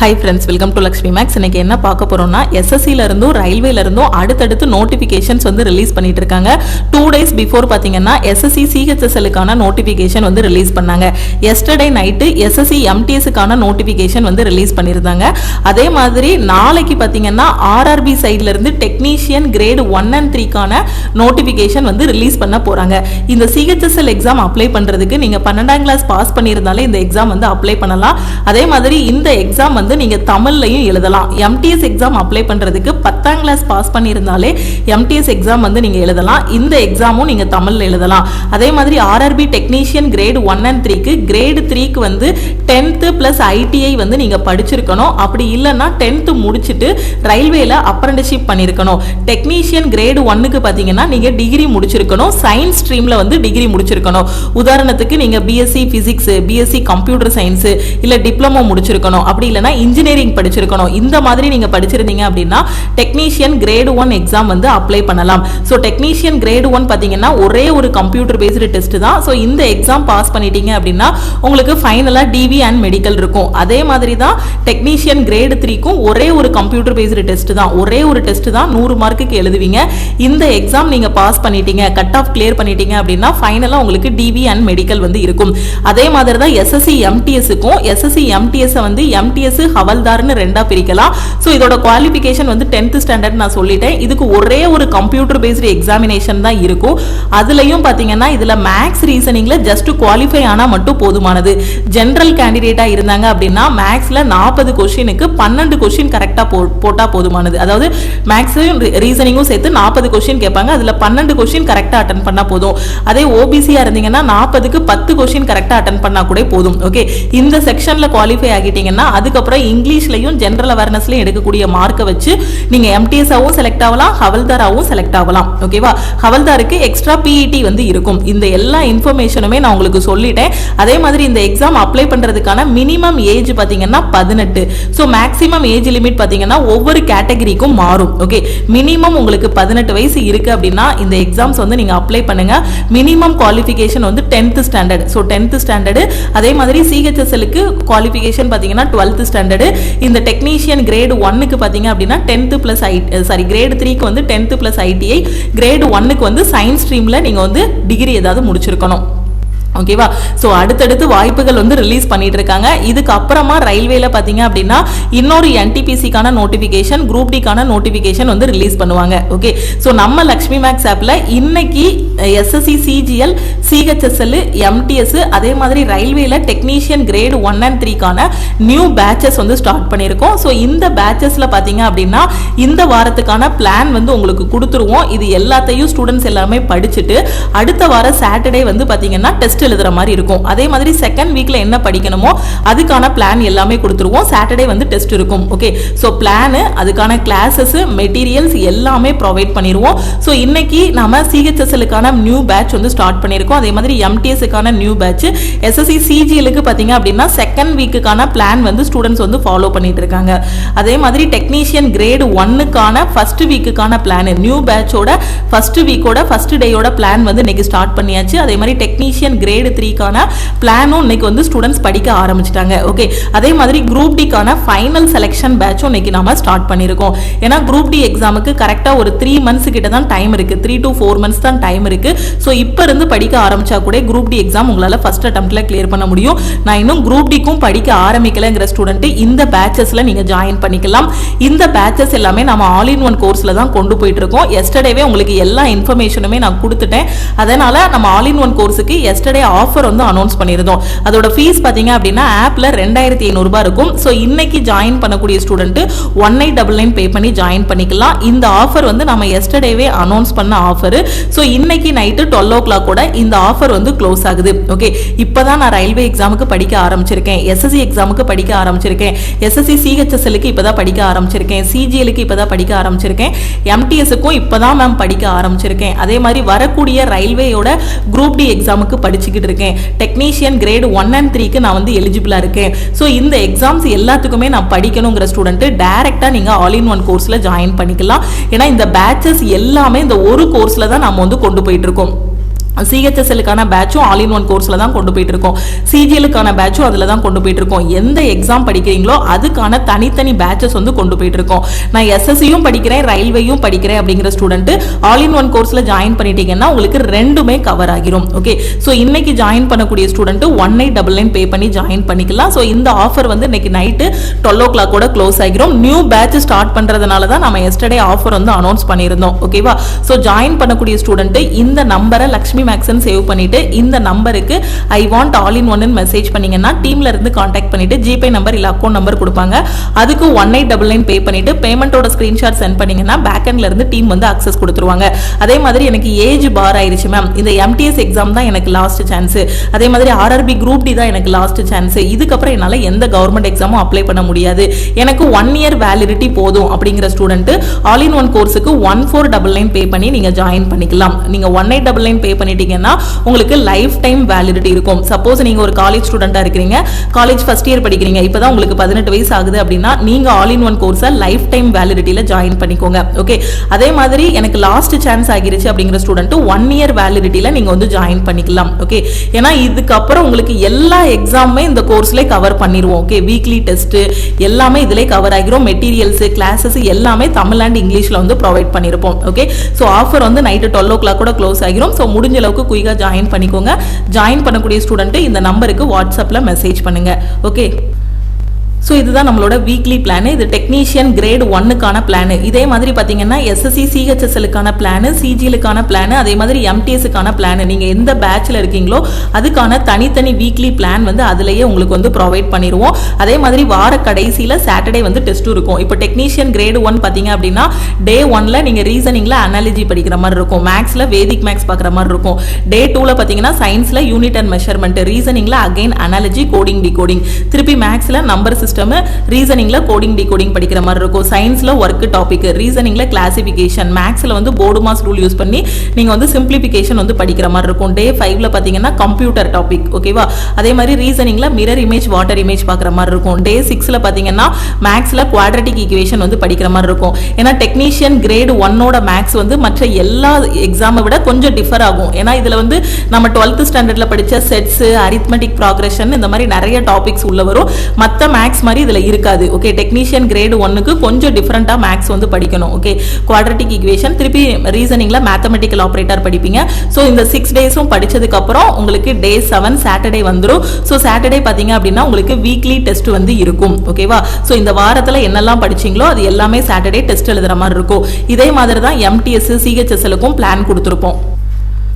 Hi friends, welcome to Lakshmi Max. இன்னைக்கு என்ன பார்க்க போறோம்னா SSCல இருந்தும் ரயில்வேல இருந்தும் அடுத்தடுத்து நோட்டிஃபிகேஷன்ஸ் வந்து ரிலீஸ் பண்ணிட்டு இருக்காங்க. 2 days before பாத்தீங்கன்னா SSC CHSL க்கான நோட்டிஃபிகேஷன் வந்து ரிலீஸ் பண்ணாங்க. Yesterday night SSC MTS க்கான நோட்டிஃபிகேஷன் வந்து ரிலீஸ் பண்ணிருந்தாங்க. அதே மாதிரி நாளைக்கு பாத்தீங்கன்னா RRB சைடுல இருந்து டெக்னீஷியன் கிரேட் 1 and 3 க்கான நோட்டிஃபிகேஷன் வந்து ரிலீஸ் பண்ண போறாங்க. இந்த CHSL எக்ஸாம் அப்ளை பண்றதுக்கு நீங்க 12ஆம் கிளாஸ் பாஸ் பண்ணியிருந்தாலே இந்த எக்ஸாம் வந்து அப்ளை பண்ணலாம். அதே மாதிரி இந்த எக்ஸாம் வந்து நீங்க தமிழ்லயும் எழுதலாம். MTS எக்ஸாம் அப்ளை பண்றதுக்கு 10ஆம் கிளாஸ் பாஸ் பண்ணியிருந்தாலே MTS எக்ஸாம் வந்து நீங்க எழுதலாம். இந்த எக்ஸாமும் நீங்க தமிழ்ல எழுதலாம். அதே மாதிரி RRB டெக்னீஷியன் கிரேட் 1 and 3 க்கு கிரேட் 3 க்கு வந்து 10th பிளஸ் ITI வந்து நீங்க படிச்சிருக்கணும். அப்படி இல்லைன்னா 10th முடிச்சிட்டு ரயில்வேல அப்ரண்டிஸ்ஷிப் பண்ணிருக்கணும். டெக்னீஷியன் கிரேட் 1 க்கு பாத்தீங்கன்னா நீங்க டிகிரி முடிச்சிருக்கணும். சயின்ஸ் ஸ்ட்ரீம்ல வந்து டிகிரி முடிச்சிருக்கணும். உதாரணத்துக்கு நீங்க BSc physics, BSc computer science இல்ல டிப்ளமோ முடிச்சிருக்கணும். அப்படி இல்லைன்னா இன்ஜினியரிங் படிச்சிருக்கணும். இந்த மாதிரி நீங்க படிச்சிருந்தீங்க அப்படின்னா டெக்னீஷியன் கிரேட் 1 எக்ஸாம் வந்து அப்ளை பண்ணலாம். ஸோ டெக்னீஷியன் கிரேட் 1 பாத்தீங்கன்னா ஒரே ஒரு கம்ப்யூட்டர் பேஸ்டு டெஸ்ட் தான். ஸோ இந்த எக்ஸாம் பாஸ் பண்ணிட்டீங்க அப்படின்னா உங்களுக்கு ஃபைனலா டிவி அண்ட் மெடிக்கல் இருக்கும். அதே மாதிரி தான் டெக்னீஷியன் கிரேட் 3க்கும் ஒரே ஒரு கம்ப்யூட்டர் பேஸ்டு டெஸ்ட் தான். ஒரே ஒரு டெஸ்ட் தான் 100 மார்க்குக்கு எழுதுவீங்க. இந்த எக்ஸாம் நீங்க பாஸ் பண்ணிட்டீங்க, கட் ஆஃப் கிளியர் பண்ணிட்டீங்க அப்படின்னா ஃபைனலா உங்களுக்கு டிவி அண்ட் மெடிக்கல் வந்து இருக்கும். அதே மாதிரி தான் SSC MTSக்கும் SSC MTS வந்து MTS ஹவல்தார்னு ரெண்டா பிரிக்கலாம். சோ இதோட குவாலிஃபிகேஷன் வந்து 10th ஸ்டாண்டர்ட் நான் சொல்லிட்டேன். இதுக்கு ஒரே ஒரு கம்ப்யூட்டர் பேஸ்டு எக்ஸாமினேஷன் தான் இருக்கும். அதுலயும் பாத்தீங்கன்னா இதுல மேக்ஸ் ரீசனிங்ல ஜஸ்ட் குவாலிஃபை ஆனா மட்டும் போதுமானது. ஜெனரல் கேண்டிடேட்டா இருந்தாங்க அப்படின்னா மேக்ஸ்ல 40 क्वेश्चनக்கு 12 क्वेश्चन கரெக்ட்டா போட்டா போதுமானது. அதாவது மேக்ஸையும் ரீசனிங்கும் சேர்த்து 40 क्वेश्चन கேட்பாங்க. அதுல 12 क्वेश्चन கரெக்ட்டா அட்டெண்ட் பண்ணா போதும். அதே OBCயா இருந்தீங்கன்னா 40க்கு 10 क्वेश्चन கரெக்ட்டா அட்டெண்ட் பண்ணா கூட போதும். ஓகே, இந்த செக்ஷன்ல குவாலிஃபை ஆகிட்டீங்கன்னா அதுக்கப்புறம் இங்கிலீஷ்லயும் ஜெனரல் அவேர்னஸ்லயும் எடுக்கக்கூடிய மார்க்கை வச்சு நீங்க MTS-ஆவும் செலக்ட் ஆகலாம், ஹவல்தாராவும் செலக்ட் ஆகலாம். ஓகேவா? ஹவல்தாருக்கு எக்ஸ்ட்ரா PET வந்து இருக்கும். இந்த எல்லா இன்ஃபர்மேஷனுமே நான் உங்களுக்கு சொல்லிட்டேன். அதே மாதிரி இந்த எக்ஸாம் அப்ளை பண்றதுக்கான மினிமம் ஏஜ் பாத்தீங்கன்னா 18. சோ மேக்ஸிமம் ஏஜ் லிமிட் பாத்தீங்கன்னா ஒவ்வொரு கேட்டகரிக்கும் மாறும். ஓகே, மினிமம் உங்களுக்கு 18 வயசு இருக்கு அப்படின்னா இந்த எக்ஸாம்ஸ் வந்து நீங்க அப்ளை பண்ணுங்க. மினிமம் குவாலிஃபிகேஷன் வந்து 10th standard. So 10th standard. அதே மாதிரி CHSL-க்கு குவாலிஃபிகேஷன் பாத்தீங்கன்னா 12th ஸ்டாண்டர்ட். இந்த டெக்னீஷியன் கிரேட் 1 க்கு பாத்தீங்க அப்படின்னா 10th பிளஸ் கிரேட் 3 க்கு வந்து 10th பிளஸ் ITI, கிரேட் 1 க்கு வந்து சயின்ஸ் ஸ்ட்ரீம்ல நீங்க வந்து டிகிரி ஏதாவது முடிச்சிருக்கணும். ஓகேவா? சோ அடுத்தடுத்து வாய்ப்புகள் வந்து ரிலீஸ் பண்ணிட்டு இருக்காங்க. இதுக்கு அப்புறமா ரயில்வேல பாத்தீங்க அப்படின்னா இன்னொரு NTPC-க்கான நோட்டிபிகேஷன், குரூப் D-க்கான நோட்டிபிகேஷன் வந்து ரிலீஸ் பண்ணுவாங்க. ஓகே, சோ நம்ம லக்ஷ்மி மேக்ஸ் ஆப்ல இன்னைக்கு SSC CGL, CHSL, MTS அதே மாதிரி ரயில்வேல டெக்னீஷியன் கிரேட் 1 and 3க்கான நியூ பேட்சஸ் வந்து ஸ்டார்ட் பண்ணிருக்கோம். சோ இந்த பேட்சஸ்ல பாத்தீங்க அப்படின்னா இந்த வாரத்துக்கான பிளான் வந்து உங்களுக்கு கொடுத்துருவோம். இது எல்லாத்தையும் ஸ்டூடெண்ட்ஸ் எல்லாமே படிச்சுட்டு அடுத்த வாரம் சாட்டர்டே வந்து பாத்தீங்கன்னா டெஸ்ட் எழுதுற மாதிரி இருக்கும். அதே மாதிரி செகண்ட் வீக்ல என்ன படிக்கணுமோ அதுக்கான பிளான் எல்லாமே கொடுத்துருவோம். சாட்டர்டே வந்து டெஸ்ட் இருக்கும். ஓகே, சோ பிளான், அதுக்கான கிளாसेस, மெட்டீரியல்ஸ் எல்லாமே ப்ரொவைட் பண்ணிடுவோம். சோ இன்னைக்கு நாம CHSL-க்கான நியூ பேட்ச் வந்து ஸ்டார்ட் பண்ணிருக்கோம். அதே மாதிரி MTS-க்கான நியூ பேட்ச், SSC CGL-க்கு பாத்தீங்க அப்படின்னா செகண்ட் வீக்குக்கான பிளான் வந்து ஸ்டூடெண்ட்ஸ் வந்து ஃபாலோ பண்ணிட்டு இருக்காங்க. அதே மாதிரி டெக்னீஷியன் கிரேட் 1க்கான ஃபர்ஸ்ட் வீக்குக்கான பிளான், நியூ பேட்சோட ஃபர்ஸ்ட் வீக்கோட ஃபர்ஸ்ட் டேயோட பிளான் வந்து இன்னைக்கு ஸ்டார்ட் பண்ணியாச்சு. அதே மாதிரி டெக்னீஷியன் கிரேட் 3க்கான பிளானும் இன்னைக்கு வந்து ஸ்டூடெண்ட்ஸ் படிக்க ஆரம்பிச்சிட்டாங்க. ஓகே, அதே மாதிரி குரூப் D-க்கான ஃபைனல் செலக்ஷன் பேட்சும் இன்னைக்கு நாம ஸ்டார்ட் பண்ணிருக்கோம். ஏன்னா குரூப் D எக்ஸாமுக்கு கரெக்டா ஒரு 3 months கிட்ட தான் டைம் இருக்கு. 3 to 4 months தான் டைம் இருக்கு. சோ இப்ப இருந்து படிக்க ஆரம்பிச்சா கூட குரூப் D எக்ஸாம் உங்களால ஃபர்ஸ்ட் அட்டெம்ப்ட்ல கிளியர் பண்ண முடியும். நான் இன்னும் குரூப் D-க்கும் படிக்க ஆரம்பிக்கலங்கிற ஸ்டூடெண்ட் இந்த பேட்சஸ்ல நீங்க ஜாயின் பண்ணிக்கலாம். இந்த பேட்சஸ் எல்லாமே நம்ம ஆல் இன் ஒன் கோர்ஸ்ல தான் கொண்டு போயிட்டு இருக்கோம். எஸ்டர்டேவே உங்களுக்கு எல்லா இன்ஃபர்மேஷனுமே நான் கொடுத்துட்டேன். அதனால நம்ம ஆல் இன் ஒன் கோர்ஸுக்கு எஸ்டர்டே ஆஃபர் வந்து அனௌன்ஸ் பண்ணிருந்தோம். அதோட ஃபீஸ் பாத்தீங்க அப்படின்னா ஆப்ல 2500 ரூபாய் இருக்கும். சோ இன்னைக்கு ஜாயின் பண்ணக்கூடிய ஸ்டூடெண்ட் 1899 பே பண்ணி ஜாயின் பண்ணிக்கலாம். இந்த ஆஃபர் வந்து நம்ம எஸ்டர்டேவே அனௌன்ஸ் பண்ண ஆஃபர். சோ இன்னைக்கு நைட் 12 o'clock கூட இந்த ஆஃபர் வந்து க்ளோஸ் ஆகுது. ஓகே, இப்பதான் நான் ரயில்வே எக்ஸாமுக்கு படிக்க ஆரம்பிச்சிருக்கேன், SSC எக்ஸாமுக்கு படிக்க ஆரம்பிச்சிருக்கேன், SSC CHSL-க்கு இப்பதான் படிக்க ஆரம்பிச்சிருக்கேன், CGL-க்கு இப்பதான் படிக்க ஆரம்பிச்சிருக்கேன், MTS-க்கும் இப்பதான் மேம் படிக்க ஆரம்பிச்சிருக்கேன். அதே மாதிரி வரக்கூடிய ரயில்வேயோட குரூப் D எக்ஸாமுக்கு படிச்சுக்கிட்டு இருக்கேன். டெக்னீஷியன் கிரேட் 1 and 3க்கு நான் வந்து எலிஜிபிளா இருக்கேன். சோ இந்த எக்ஸாம்ஸ் எல்லாத்துக்குமே நான் படிக்கணுங்கிற ஸ்டூடெண்ட் டைரக்டா நீங்க ஆல் இன் ஒன் கோர்ஸ்ல ஜாயின் பண்ணிக்கலாம். ஏன்னா இந்த பேட்சஸ் எல்லாமே இந்த ஒரு கோர்ஸ்ல தான் நாம வந்து கொண்டு போயிட்டு இருக்கோம். சிஹெச்எஸ்எல்லுக்கான பேட்சும் ஆல் இன் ஒன் கோர்ஸில் தான் கொண்டு போயிட்டு இருக்கோம். சிஜிஎலுக்கான பேட்சும் அதில் தான் கொண்டு போயிட்டு இருக்கோம். எந்த எக்ஸாம் படிக்கிறீங்களோ அதுக்கான தனித்தனி பேட்சஸ் வந்து கொண்டு போயிட்டு இருக்கோம். நான் எஸ்எஸ்சியும் படிக்கிறேன், ரயில்வேயும் படிக்கிறேன் அப்படிங்கிற ஸ்டூடெண்ட் ஆல் இன் ஒன் கோர்ஸில் ஜாயின் பண்ணிட்டீங்கன்னா உங்களுக்கு ரெண்டுமே கவர் ஆகிரும். ஓகே, ஸோ இன்னைக்கு ஜாயின் பண்ணக்கூடிய ஸ்டூடெண்ட் 1899 பே பண்ணி ஜாயின் பண்ணிக்கலாம். ஸோ இந்த ஆஃபர் வந்து இன்னைக்கு நைட்டு 12 o'clock க்ளோஸ் ஆகிரும். நியூ பேட்ச் ஸ்டார்ட் பண்றதுனால தான் நம்ம எஸ்டர்டே ஆஃபர் வந்து அனௌன்ஸ் பண்ணியிருந்தோம். ஓகேவா? ஸோ ஜாயின் பண்ணக்கூடிய ஸ்டூடெண்ட் இந்த நம்பரை லக்ஷ்மி மேக்ஸன் சேவ் பண்ணிட்டு இந்த நம்பருக்கு I want all in one message பண்ணீங்கன்னா டீம்ல இருந்து கான்டாக்ட் பண்ணிட்டு ஜிபே நம்பர் இல்ல அக்கௌண்ட் நம்பர் கொடுப்பாங்க. அதுக்கு 1899 பே பண்ணிட்டு பேமெண்டோட ஸ்கிரீன்ஷாட் சென்ட் பண்ணீங்கன்னா பேக் எண்ட்ல இருந்து டீம் வந்து அக்சஸ் கொடுத்துருவாங்க. அதே மாதிரி எனக்கு ஏஜ் பார் ஆயிருச்சு மேம், இந்த எம்டிஎஸ் எக்ஸாம் தான் எனக்கு லாஸ்ட் சான்ஸ், அதே மாதிரி ஆர்ஆர்பி குரூப் டி தான் எனக்கு லாஸ்ட் சான்ஸ், இதுக்கப்புறம் என்னால எந்த கவர்மெண்ட் எக்ஸாமும் அப்ளை பண்ண முடியாது, எனக்கு 1 year வேலிடிட்டி போதும் அப்படிங்கிற ஸ்டூடெண்ட் ஆல் இன் ஒன் கோர்ஸுக்கு 1499 பே பண்ணி நீங்க ஜாயின் பண்ணிக்கலாம். நீங்க 1899 பே பண்ணிட்டீங்கன்னா உங்களுக்கு லைஃப் டைம் வேலிடிட்டி இருக்கும். சப்போஸ் நீங்க ஒரு காலேஜ் ஸ்டூடெண்டா இருக்கீங்க, காலேஜ் ஃபர்ஸ்ட் இயர் படிக்கிறீங்க, இப்பதான் உங்களுக்கு 18 வயசு ஆகுது அப்படின்னா நீங்க ஆல் இன் ஒன் கோர்ஸை லைஃப் டைம் வேலிடிட்டியில ஜாயின் பண்ணிக்கோங்க. ஓகே, அதே மாதிரி எனக்கு லாஸ்ட் சான்ஸ் ஆகிருச்சு அப்படிங்கிற ஸ்டூடெண்ட் 1 year வேலிடிட்டியில நீங்க வந்து ஜாயின் பண்ணிக்கலாம். ஓகே, ஏன்னா இதுக்கப்புறம் உங்களுக்கு எல்லா எக்ஸாமுமே இந்த கோர்ஸ்ல கவர் பண்ணிடுவோம். ஓகே, வீக்லி டெஸ்ட் எல்லாமே இதுல கவர் ஆகிரும். மெட்டீரியல்ஸ் கிளாஸஸ் எல்லாமே தமிழ் அண்ட் இங்கிலீஷ்ல வந்து ப்ரொவைட் பண்ணிருப்போம். ஓகே, ஸோ ஆஃபர் வந்து நைட்டு 12 o'clock க்ளோஸ் ஆகிரும். ஸோ முடிஞ்ச அளவுக்கு குயிக்கா ஜாயின் பண்ணிக்கோங்க. ஜாயின் பண்ணக்கூடிய ஸ்டூடெண்ட் இந்த நம்பருக்கு வாட்ஸ்அப்ல மெசேஜ் பண்ணுங்க. ஓகே, ஸோ இதுதான் நம்மளோட வீக்லி பிளான். இது டெக்னீஷியன் கிரேட் 1க்கான பிளான். இதே மாதிரி பார்த்தீங்கன்னா எஸ்எஸ்சி சிஹெச்எஸ்எலுக்கான பிளான், சிஜிஎலுக்கான பிளான், அதே மாதிரி எம்டிஎஸ்க்கான பிளான், நீங்க எந்த பேட்ச்ல இருக்கீங்களோ அதுக்கான தனித்தனி வீக்லி பிளான் வந்து அதுலயே உங்களுக்கு வந்து ப்ரொவைட் பண்ணிடுவோம். அதே மாதிரி வார கடைசியில சாட்டர்டே வந்து டெஸ்ட்டும் இருக்கும். இப்போ டெக்னீஷியன் கிரேட் 1 பார்த்தீங்க அப்படின்னா டே 1ல நீங்க ரீசனிங்ல அனாலஜி படிக்கிற மாதிரி இருக்கும், மேக்ஸ்ல வேதிக் மேக்ஸ் பார்க்குற மாதிரி இருக்கும். டே 2ல பார்த்தீங்கன்னா சயின்ஸ்ல யூனிட் அண்ட் மெஷர்மெண்ட், ரீசனிங்ல அகைன் அனாலஜி கோடிங் டிகோடிங், திருப்பி மேக்ஸ்ல நம்பர் சிஸ்டம், ரீசனிங்ல கோடிங் டிகோடிங் படிக்கிற மாதிரி இருக்கும். சயின்ஸ்ல வர்க் டாபிக், ரீசனிங்ல கிளாசிஃபிகேஷன், மேக்ஸ்ல வந்து போர்டு மாஸ் ரூல் யூஸ் பண்ணி நீங்க வந்து சிம்பிளிஃபிகேஷன் வந்து படிக்கிற மாதிரி இருக்கும். டே 5ல பாத்தீங்கன்னா கம்ப்யூட்டர் டாபிக். ஓகேவா? அதே மாதிரி ரீசனிங்ல மிரர் இமேஜ் வாட்டர் இமேஜ் பார்க்குற மாதிரி இருக்கும். டே 6ல பாத்தீங்கன்னா மேக்ஸ்ல குவாட்ரட்டிக் ஈக்குவேஷன் வந்து படிக்கிற மாதிரி இருக்கும். ஏன்னா டெக்னீஷியன் கிரேட் 1ஓட மேக்ஸ் வந்து மற்ற எல்லா எக்ஸாமை விட கொஞ்சம் டிஃபர் ஆகும். ஏன்னா இதுல வந்து நம்ம 12th ஸ்டாண்டர்ட்ல படிச்ச செட்ஸ், அரித்மெட்டிக் ப்ராக்ரஷன், இந்த மாதிரி நிறைய டாபிக்ஸ் உள்ள வரும். மற்ற மேக்ஸ் மாதிரி இதுல இருக்காது. ஓகே, டெக்னீஷியன் கிரேட் 1க்கு கொஞ்சம் டிஃபரெண்டா மேக்ஸ் வந்து படிக்கணும். ஓகே, குவாட்ரட்டிக் ஈக்குவேஷன், திருப்பி ரீசனிங்ல மேத்தமெட்டிக்கல் ஆபரேட்டர் படிப்பீங்க. ஸோ இந்த 6 டேஸும் படிச்சதுக்கு அப்புறம் உங்களுக்கு டே 7 சாட்டர்டே வந்துடும். ஸோ சாட்டர்டே பாத்தீங்க அப்படின்னா உங்களுக்கு வீக்லி டெஸ்ட் வந்து இருக்கும். ஓகேவா? ஸோ இந்த வாரத்துல என்னெல்லாம் படிச்சீங்களோ அது எல்லாமே சாட்டர்டே டெஸ்ட் எழுதுற மாதிரி இருக்கும். இதே மாதிரி தான் எம்டிஎஸ் சிஹெச்எஸ்எலுக்கும் பிளான் கொடுத்துருப்போம்.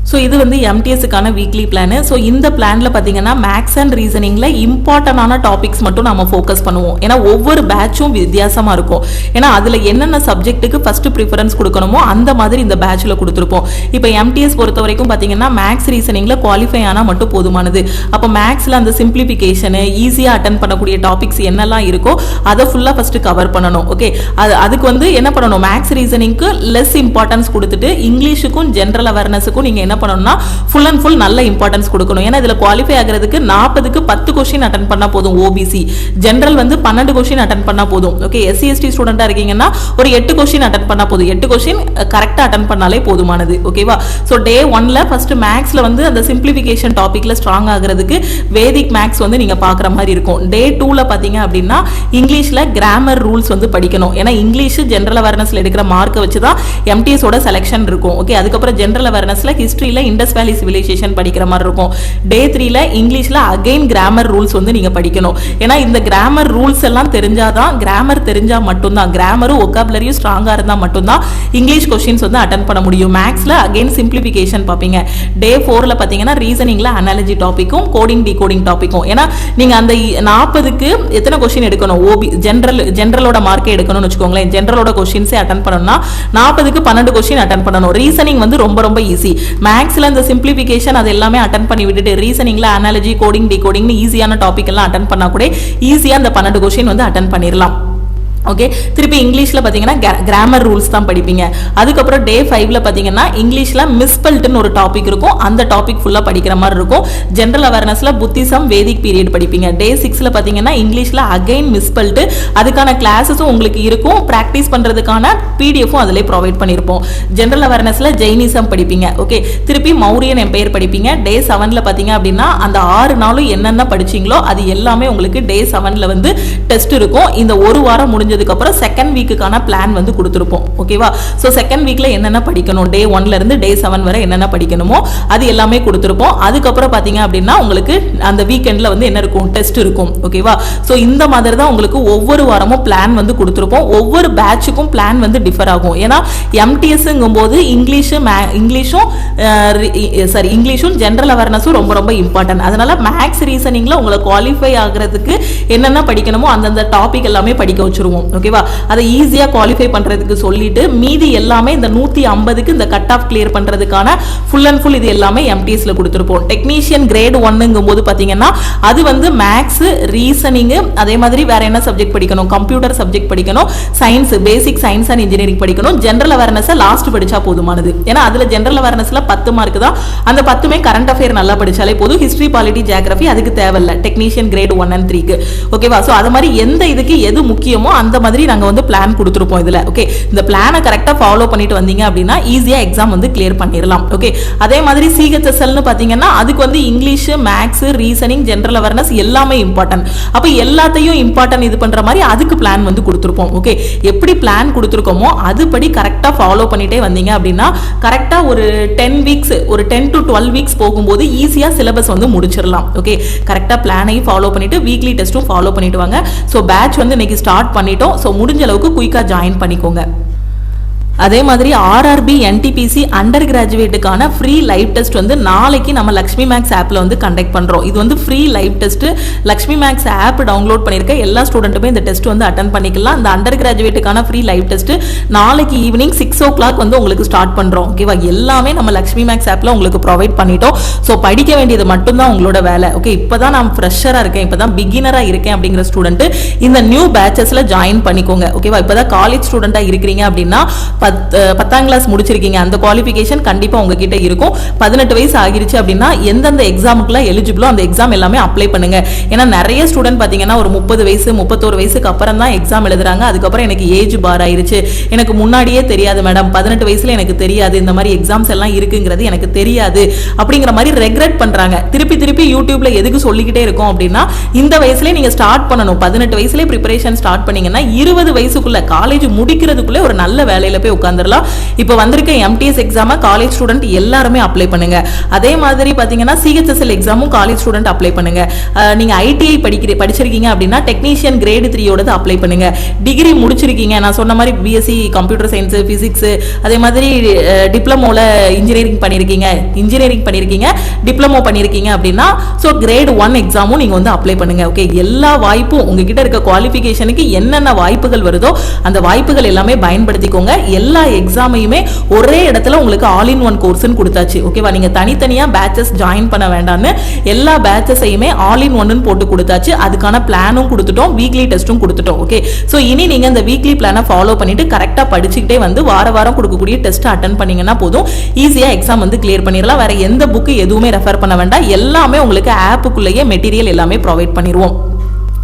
ஸோ இது வந்து எம்டிஎஸ்க்கான வீக்லி பிளான். ஸோ இந்த பிளான்ல பார்த்தீங்கன்னா மேக்ஸ் அண்ட் ரீசனிங்ல இம்பார்ட்டன்டான டாபிக்ஸ் மட்டும் நம்ம ஃபோக்கஸ் பண்ணுவோம். ஏன்னா ஒவ்வொரு பேட்சும் வித்தியாசமா இருக்கும். ஏன்னா அதுல என்னென்ன சப்ஜெக்ட்டுக்கு ஃபர்ஸ்ட் ப்ரிஃபரன்ஸ் கொடுக்கணுமோ அந்த மாதிரி இந்த பேட்ச்ல கொடுத்துருப்போம். இப்போ எம்டிஎஸ் பொறுத்த வரைக்கும் பார்த்தீங்கன்னா மேக்ஸ் ரீசனிங்ல குவாலிஃபை ஆனால் மட்டும் போதுமானது. அப்போ மேக்ஸ்ல அந்த சிம்பிளிஃபிகேஷன் ஈஸியா அட்டன் பண்ணக்கூடிய டாபிக்ஸ் என்னெல்லாம் இருக்கோ அதை ஃபுல்லா ஃபர்ஸ்ட் கவர் பண்ணணும். ஓகே, அதுக்கு வந்து என்ன பண்ணணும், மேக்ஸ் ரீசனிங்க்கு லெஸ் இம்பார்ட்டன்ஸ் கொடுத்துட்டு இங்கிலீஷுக்கும் ஜென்ரல் அவேர்னஸுக்கும் நீங்க என்ன பண்ணணும்னா ஃபுல் அண்ட் ஃபுல் நல்ல இம்பார்ட்டன்ஸ் கொடுக்கணும். ஏன்னா இதுல குவாலிஃபை ஆகிறதுக்கு 40க்கு 10 கொஸ்டின் அட்டன் பண்ணா போதும். ஓபிசி ஜெனரல் வந்து 12 கொஸ்டின் அட்டன் பண்ணா போதும். ஓகே, எஸ்சி எஸ்டி ஸ்டூடெண்டா இருக்கீங்கன்னா ஒரு 8 கொஸ்டின் அட்டன் பண்ணா போதும். 8 கொஸ்டின் கரெக்டா அட்டன் பண்ணாலே போதுமானது. ஓகேவா? சோ டே 1ல ஃபர்ஸ்ட் மேக்ஸ்ல வந்து அந்த சிம்பிளிஃபிகேஷன் டாபிக்ல ஸ்ட்ராங் ஆகிறதுக்கு வேதிக் மேக்ஸ் வந்து நீங்க பாக்குற மாதிரி இருக்கும். டே 2ல பாத்தீங்க அப்படின்னா இங்கிலீஷ்ல கிராமர் ரூல்ஸ் வந்து படிக்கணும். ஏன்னா இங்கிலீஷ் ஜெனரல் அவேர்னஸ்ல எடுக்கிற மார்க்கை வச்சு தான் எம்டிஎஸ் ஓட செலக்ஷன் இருக்கும். ஓகே, அதுக்கப்புறம் ஜெனரல் அவேர்னஸ்ல ஹிஸ்டரி இண்டஸ் வேலி சிவிலைசேஷன் படிக்கிற மாதிரி இருக்கும். டே 3ல இங்கிலீஷ்ல அகைன் கிராமர் ரூல்ஸ் வந்து நீங்க படிக்கணும். ஏன்னா இந்த கிராமர் ரூல்ஸ் எல்லாம் தெரிஞ்சாதான், கிராமர் தெரிஞ்சா மட்டும்தான், கிராமரும் ஒகாபுலரியும் ஸ்ட்ராங்கா இருந்தா மட்டும்தான் இங்கிலீஷ் கொஸ்டின்ஸ் வந்து அட்டன் பண்ண முடியும். மேக்ஸ்ல அகைன் சிம்பிளிஃபிகேஷன் பாப்பீங்க. டே 4ல பாத்தீங்கன்னா ரீசனிங்ல அனாலஜி டாபிக்கும் கோடிங் டிகோடிங் டாபிக்கும். ஏன்னா நீங்க அந்த 40க்கு எத்தனை கொஸ்டின் எடுக்கணும், ஓபி ஜெனரலோட மார்க்கே எடுக்கணும்னு வச்சுக்கோங்களேன். ஜெனரலோட கொஸ்டின்ஸே அட்டன் பண்ணணும்னா 40க்கு 12 கொஸ்டின் அட்டன் பண்ணணும். ரீசனிங் வந்து ரொம்ப ரொம்ப ஈஸி. மேக்ஸ்ல இந்த சிம்பிளிஃபிகேஷன் அது எல்லாமே அட்டன் பண்ணி விட்டுட்டு ரீசனிங்ல அனாலஜி கோடிங் டிகோடிங் ஈஸியான டாபிக் எல்லாம் அட்டன் பண்ணா கூட ஈஸியா அந்த 12 கொஸ்டின் வந்து அட்டன் பண்ணிடலாம். ஓகே, திருப்பி இங்கிலீஷில் பார்த்தீங்கன்னா கிராமர் ரூல்ஸ் தான் படிப்பீங்க. அதுக்கப்புறம் டே 5ல் பார்த்தீங்கன்னா இங்கிலீஷில் மிஸ்பெல்ட்னு ஒரு டாபிக் இருக்கும். அந்த டாபிக் ஃபுல்லாக படிக்கிற மாதிரி இருக்கும். ஜென்ரல் அவேர்னஸில் புத்திசம் வேதிக் பீரியட் படிப்பீங்க. டே 6ல் பார்த்தீங்கன்னா இங்கிலீஷில் அகைன் மிஸ்பெல்ட், அதுக்கான கிளாஸஸும் உங்களுக்கு இருக்கும். ப்ராக்டிஸ் பண்ணுறதுக்கான பிடிஎஃப்பும் அதிலே ப்ரொவைட் பண்ணியிருப்போம். ஜென்ரல் அவேர்னஸில் ஜெயினிசம் படிப்பீங்க. ஓகே, திருப்பி மௌரியன் எம்பையர் படிப்பீங்க. டே 7ல் பார்த்தீங்க அப்படின்னா அந்த 6 நாளும் என்னென்ன படிச்சிங்களோ அது எல்லாமே உங்களுக்கு டே 7ல் வந்து டெஸ்ட் இருக்கும். இந்த ஒரு வாரம் முடிஞ்சதுக்கு அப்புறம் செகண்ட் வீக்குக்கான பிளான் வந்து கொடுத்துருப்போம். ஓகேவா? ஸோ செகண்ட் வீக்ல என்னென்ன படிக்கணும், டே 1ல இருந்து டே 7 வரை என்னென்ன படிக்கணுமோ அது எல்லாமே கொடுத்துருப்போம். அதுக்கப்புறம் பார்த்தீங்க அப்படின்னா உங்களுக்கு அந்த வீக்கெண்ட்ல வந்து என்ன இருக்கும், டெஸ்ட் இருக்கும். ஓகேவா? ஸோ இந்த மாதிரி தான் உங்களுக்கு ஒவ்வொரு வாரமும் பிளான் வந்து கொடுத்துருப்போம். ஒவ்வொரு பேட்சுக்கும் பிளான் வந்து டிஃபர் ஆகும். ஏன்னா எம்டிஎஸ்ங்கும் போது இங்கிலீஷும் ஜென்ரல் அவேர்னஸும் ரொம்ப ரொம்ப இம்பார்ட்டன்ட். அதனால மேக்ஸ் ரீசனிங்ல உங்களை குவாலிஃபை ஆகிறதுக்கு என்னென்ன படிக்கணுமோ அந்தந்த டாபிக் எல்லாமே படிக்க வச்சிருவோம். ஓகேவா? அதை ஈஸியா குவாலிஃபை பண்றதுக்கு சொல்லிட்டு மீதி எல்லாமே இந்த 150க்கு இந்த கட் ஆஃப் கிளியர் பண்றதுக்கான ஃபுல் அண்ட் ஃபுல் இது எல்லாமே எம்டிஎஸ்ல கொடுத்துருப்போம். டெக்னீஷியன் கிரேட் 1ங்கும் போது பாத்தீங்கன்னா அது வந்து மேக்ஸ், ரீசனிங், அதே மாதிரி வேற என்ன சப்ஜெக்ட் படிக்கணும், கம்ப்யூட்டர் சப்ஜெக்ட் படிக்கணும், science, basic science and engineering படிக்கணும். ஜென்ரல் அவேர்னஸ் லாஸ்ட் படிச்சா போதுமானது. ஏன்னா அதுல ஜென்ரல் அவேர்னஸ்ல 10 மார்க் தான். அந்த 10மே கரண்ட் அஃபேர் நல்லா படிச்சாலே போதும். ஹிஸ்டரி, பாலிட்டி, ஜியோகிராஃபி அதுக்கு தேவையில்லை. Technician grade 1 and 3க்கு. ஓகேவா? சோ அது மாதிரி எந்த இதுக்கு எது முக்கியமோ அந்த மாதிரி நாங்க வந்து பிளான் கொடுத்துருப்போம் இதுல. ஓகே, இந்த பிளானை கரெக்டா ஃபாலோ பண்ணிட்டு வந்தீங்க அப்படின்னா ஈஸியா எக்ஸாம் வந்து கிளியர் பண்ணிடலாம். ஓகே, அதே மாதிரி சிஹெச்எஸ்எல்னு பாத்தீங்கன்னா அதுக்கு வந்து English, maths, reasoning, general awareness எல்லாமே இம்பார்ட்டன்ட். அப்ப எல்லாத்தையும் இம்பார்ட்டன்ட் இது பண்ற மாதிரி அதுக்கு பிளான் வந்து கொடுத்துருப்போம். ஓகே, எப்படி பிளான் கொடுத்துருக்கோமோ அதுபடி கரெக்டா ஃபாலோ பண்ணிட்டே வந்தீங்க அப்படின்னா கரெக்டா ஒரு 10 வீக்ஸ், ஒரு 10 to 12 வீக்ஸ் போகும்போது ஈஸியா சிலபஸ் வந்து முடிச்சிடலாம். ஓகே, கரெக்டா பிளானையும் ஃபாலோ பண்ணிட்டு வீக்லி டெஸ்ட்டும் ஃபாலோ பண்ணிட்டு வாங்க. ஸோ பேட்ச் வந்து இன்னைக்கு ஸ்டார்ட் பண்ணிட்டோம். ஸோ முடிஞ்ச அளவுக்கு குயிக்கா ஜாயின் பண்ணிக்கோங்க. அதே மாதிரி ஆர்ஆர்பி என்டிபிசி அண்டர் கிராஜுவேட்டுக்கான ஃப்ரீ லைவ் டெஸ்ட் வந்து நாளைக்கு நம்ம லக்ஷ்மி மேக்ஸ் ஆப்ல வந்து கண்டக்ட் பண்றோம். இது வந்து free live test. Lakshmi maths app download பண்ணிருக்க எல்லா ஸ்டூடெண்ட்டுமே இந்த டெஸ்ட் வந்து அட்டன் பண்ணிக்கலாம். இந்த அண்டர் கிராஜுவேட்டுக்கான ஃப்ரீ லைவ் டெஸ்ட் நாளைக்கு ஈவினிங் 6 o'clock வந்து உங்களுக்கு ஸ்டார்ட் பண்றோம். ஓகேவா? எல்லாமே நம்ம லக்ஷ்மி மேக்ஸ் ஆப்ல உங்களுக்கு ப்ரொவைட் பண்ணிட்டோம். ஸோ படிக்க வேண்டியது மட்டும்தான் உங்களோட வேலை. ஓகே, இப்பதான் நான் ஃப்ரெஷரா இருக்கேன், இப்பதான் பிகினரா இருக்கேன் அப்படிங்கிற ஸ்டூடெண்ட் இந்த நியூ பேட்சஸ்ல ஜாயின் பண்ணிக்கோங்க. ஓகேவா? இப்பதான் காலேஜ் ஸ்டூடெண்டா இருக்கிறீங்க அப்படின்னா 10ஆம் கிளாஸ் முடிச்சிருக்கீங்க, அந்த குவாலிஃபிகேஷன் கண்டிப்பா உங்ககிட்ட இருக்கும். 18 வயசு ஆகிருச்சு அப்படின்னா எந்தெந்த எக்ஸாமுக்குலாம் எலிஜிபிளோ அந்த எக்ஸாம் எல்லாமே அப்ளை பண்ணுங்க. ஏன்னா நிறைய ஸ்டூடெண்ட் பாத்தீங்கன்னா ஒரு 30 வயசு 31 வயசுக்கு அப்புறம் தான் எக்ஸாம் எழுதுறாங்க. அதுக்கப்புறம் எனக்கு ஏஜ் பார் ஆயிருச்சு, எனக்கு முன்னாடியே தெரியாது மேடம், 18 வயசுல எனக்கு தெரியாது இந்த மாதிரி எக்ஸாம்ஸ் எல்லாம் இருக்குங்கிறது எனக்கு தெரியாது அப்படிங்கிற மாதிரி ரெக்ரெட் பண்றாங்க. திருப்பி திருப்பி யூடியூப்ல எதுக்கு சொல்லிக்கிட்டே இருக்கோம் அப்படின்னா இந்த வயசுல நீங்க ஸ்டார்ட் பண்ணணும். 18 வயசுல ப்ரிப்பரேஷன் ஸ்டார்ட் பண்ணீங்கன்னா 20 வயசுக்குள்ள காலேஜ் முடிக்கிறதுக்குள்ள ஒரு நல்ல வேலையில போய் உட்கார்ந்துடலாம். இப்போ வந்திருக்க எம்டிஎஸ் எக்ஸாம காலேஜ் ஸ்டூடெண்ட் எல்லாருமே அப்ளை பண்ணுங்க. அதே மாதிரி பாத்தீங்கன்னா சிஹெச்எஸ்எல் எக்ஸாமும் காலேஜ் ஸ்டூடெண்ட் அப்ளை பண்ணுங்க. நீங்க ஐடிஐ படிச்சிருக்கீங்க அப்படின்னா டெக்னீஷியன் கிரேட் 3யோடது அப்ளை பண்ணுங்க. டிகிரி முடிச்சிருக்கீங்க, நான் சொன்ன மாதிரி பிஎஸ்சி கம்ப்யூட்டர் சயின்ஸ், பிசிக்ஸ், அதே மாதிரி டிப்ளமோல இன்ஜினியரிங் பண்ணிருக்கீங்க, டிப்ளமோ பண்ணிருக்கீங்க அப்படின்னா சோ கிரேட் 1 எக்ஸாமும் நீங்க வந்து அப்ளை பண்ணுங்க. ஓகே, எல்லா வாய்ப்பும் உங்ககிட்ட இருக்க குவாலிஃபிகேஷனுக்கு என்னென்ன வாய்ப்புகள் வருதோ அந்த வாய்ப்புகள் எல்லாமே பயன்படுத்திக்கோங்க. எல்லா எக்ஸாமையுமே ஒரே இடத்துல உங்களுக்கு ஆல் இன் ஒன் கோர்ஸ்னு கொடுத்தாச்சு. ஓகேவா? நீங்க தனித்தனியா பேட்சஸ் ஜாயின் பண்ண வேண்டாம்னு எல்லா பேட்சஸையுமே ஆல் இன் ஒன்னு போட்டு கொடுத்தாச்சு. அதுக்கான பிளானும் கொடுத்துட்டோம், வீக்லி டெஸ்ட்டும் கொடுத்துட்டோம். ஓகே, சோ இனி நீங்க இந்த வீக்லி பிளானை ஃபாலோ பண்ணிட்டு கரெக்டா படிச்சுக்கிட்டே வந்து வாரம் கொடுக்கக்கூடிய டெஸ்ட் அட்டன் பண்ணீங்கன்னா போதும், ஈஸியா எக்ஸாம் வந்து கிளியர் பண்ணிடலாம். வேற எந்த புக்கு எதுவுமே ரெஃபர் பண்ண வேண்டாம், எல்லாமே உங்களுக்கு ஆப்புக்குள்ளேயே மெட்டீரியல் எல்லாமே ப்ரொவைட் பண்ணிடுவோம்.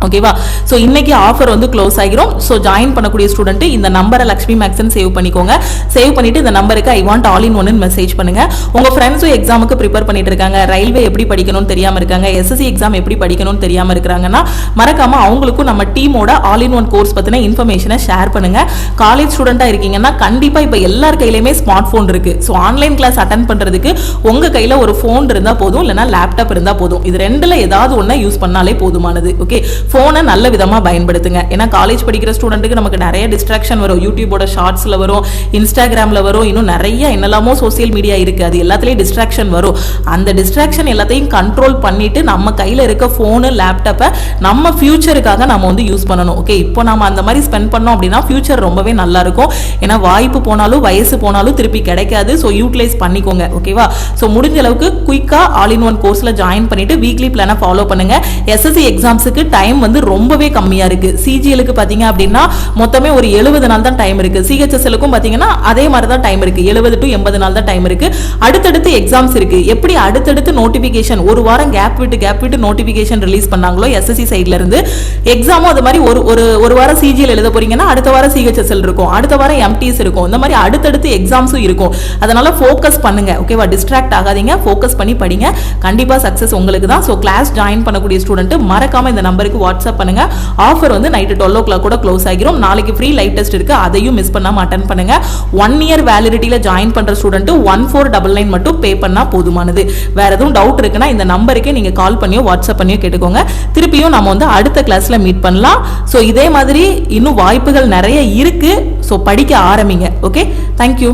ஓகேவா? சோ இன்னைக்கு ஆஃபர் வந்து க்ளோஸ் ஆகிரும். சோ ஜாயின் பண்ணக்கூடிய ஸ்டூடெண்ட் இந்த நம்பரை லக்ஷ்மி மேக்ஸ்ன்னு சேவ் பண்ணிக்கோங்க. சேவ் பண்ணிட்டு இந்த நம்பருக்கு ஐ வாண்ட் ஆல் இன் ஒன்னு மெசேஜ் பண்ணுங்க. உங்க ஃப்ரெண்ட்ஸும் எக்ஸாமுக்கு ப்ரிப்பேர் பண்ணிட்டு இருக்காங்க, ரயில்வே எப்படி படிக்கணும்னு தெரியாம இருக்காங்க, எஸ்எஸ்சி எக்ஸாம் எப்படி படிக்கணும்னு தெரியாம இருக்காங்கன்னா மறக்காம அவங்களுக்கும் நம்ம டீமோட ஆல் இன் ஒன் கோர்ஸ் பத்தின இன்ஃபர்மேஷனை ஷேர் பண்ணுங்க. காலேஜ் ஸ்டூடெண்டா இருக்கீங்கன்னா கண்டிப்பா இப்ப எல்லார் கையிலுமே ஸ்மார்ட் போன் இருக்கு. சோ ஆன்லைன் கிளாஸ் அட்டன் பண்றதுக்கு உங்க கையில ஒரு போன் இருந்தா போதும், இல்லைன்னா லேப்டாப் இருந்தா போதும். இது ரெண்டுல ஏதாவது ஒண்ணு யூஸ் பண்ணாலே போதுமானது. ஓகே, போனை நல்ல விதமா பயன்படுத்துங்க. ஏன்னா காலேஜ் படிக்கிற ஸ்டூடெண்ட்டுக்கு நமக்கு நிறைய டிஸ்ட்ராக்ஷன் வரும். யூடியூபோட ஷார்ட்ஸ்ல வரும், இன்ஸ்டாகிராம்ல வரும், இன்னும் நிறைய என்னெல்லாமோ சோசியல் மீடியா இருக்கு, அது எல்லாத்துலயும் டிஸ்ட்ராக்ஷன் வரும். அந்த டிஸ்ட்ராக்ஷன் எல்லாத்தையும் கண்ட்ரோல் பண்ணிட்டு நம்ம கையில இருக்க போனு, லேப்டாப்பை நம்ம ஃபியூச்சருக்காக நம்ம வந்து யூஸ் பண்ணணும். ஓகே, இப்போ நம்ம அந்த மாதிரி ஸ்பெண்ட் பண்ணோம் அப்படின்னா ஃபியூச்சர் ரொம்பவே நல்லா இருக்கும். ஏன்னா வாய்ப்பு போனாலும் வயசு போனாலும் திருப்பி கிடைக்காது. ஸோ யூட்டிலைஸ் பண்ணிக்கோங்க. ஓகேவா? ஸோ முடிஞ்ச அளவுக்கு குயிக்கா ஆல் இன் ஒன் கோர்ஸ்ல ஜாயின் பண்ணிட்டு வீக்லி பிளானை ஃபாலோ பண்ணுங்க. எஸ்எஸ்சி எக்ஸாம்ஸுக்கு டைம் வந்து ரொம்பவே கம்மியா இருக்கு. சிஜிஎலுக்கு பாத்தீங்க அப்படின்னா மொத்தமே ஒரு 70 நாள் தான் டைம் இருக்கு. சிஹெச்எஸ்எலுக்கும் பாத்தீங்கன்னா அதே மாதிரி தான் டைம் இருக்கு. 70 to 80 நாள் தான் டைம் இருக்கு. அடுத்தடுத்து எக்ஸாம்ஸ் இருக்கு. எப்படி அடுத்தடுத்து நோட்டிபிகேஷன் ஒரு வாரம் கேப் விட்டு நோட்டிபிகேஷன் ரிலீஸ் பண்ணாங்களோ எஸ்எஸ்சி சைட்ல இருந்து, எக்ஸாமும் அது மாதிரி ஒரு வாரம் சிஜிஎல் எழுத போறீங்கன்னா அடுத்த வாரம் சிஹெச்எஸ்எல் இருக்கும், அடுத்த வாரம் எம்டிஎஸ் இருக்கும். இந்த மாதிரி அடுத்தடுத்து எக்ஸாம்ஸும் இருக்கும். அதனால ஃபோக்கஸ் பண்ணுங்க. ஓகேவா? டிஸ்ட்ராக்ட் ஆகாதீங்க, ஃபோக்கஸ் பண்ணி படிங்க. கண்டிப்பா சக்சஸ் உங்களுக்கு தான். ஸோ கிளாஸ் ஜாயின் பண்ணக்கூடிய ஸ்டூடெண்ட் மறக்காம இந்த நம்பருக்கு வாட்ஸ்அப் பண்ணுங்க. ஆஃபர் வந்து நைட்டு 12 o'clock கூட க்ளோஸ் ஆகிரும். நாளைக்கு ஃப்ரீ லைவ் டெஸ்ட் இருக்கு, அதையும் மிஸ் பண்ணாம அட்டென்ட் பண்ணுங்க. 1 year வேலிடிட்டியில ஜாயின் பண்ற ஸ்டூடெண்ட் 1499 மட்டும் பே பண்ணா போதுமானது. வேற எதுவும் டவுட் இருக்குன்னா இந்த நம்பருக்கே நீங்க கால் பண்ணியோ வாட்ஸ்அப் பண்ணியோ கேட்டுக்கோங்க. திருப்பியும் நம்ம வந்து அடுத்த கிளாஸ்ல மீட் பண்ணலாம். ஸோ இதே மாதிரி இன்னும் வாய்ப்புகள் நிறைய இருக்கு. ஸோ படிக்க ஆரம்பிங்க. Okay, thank you.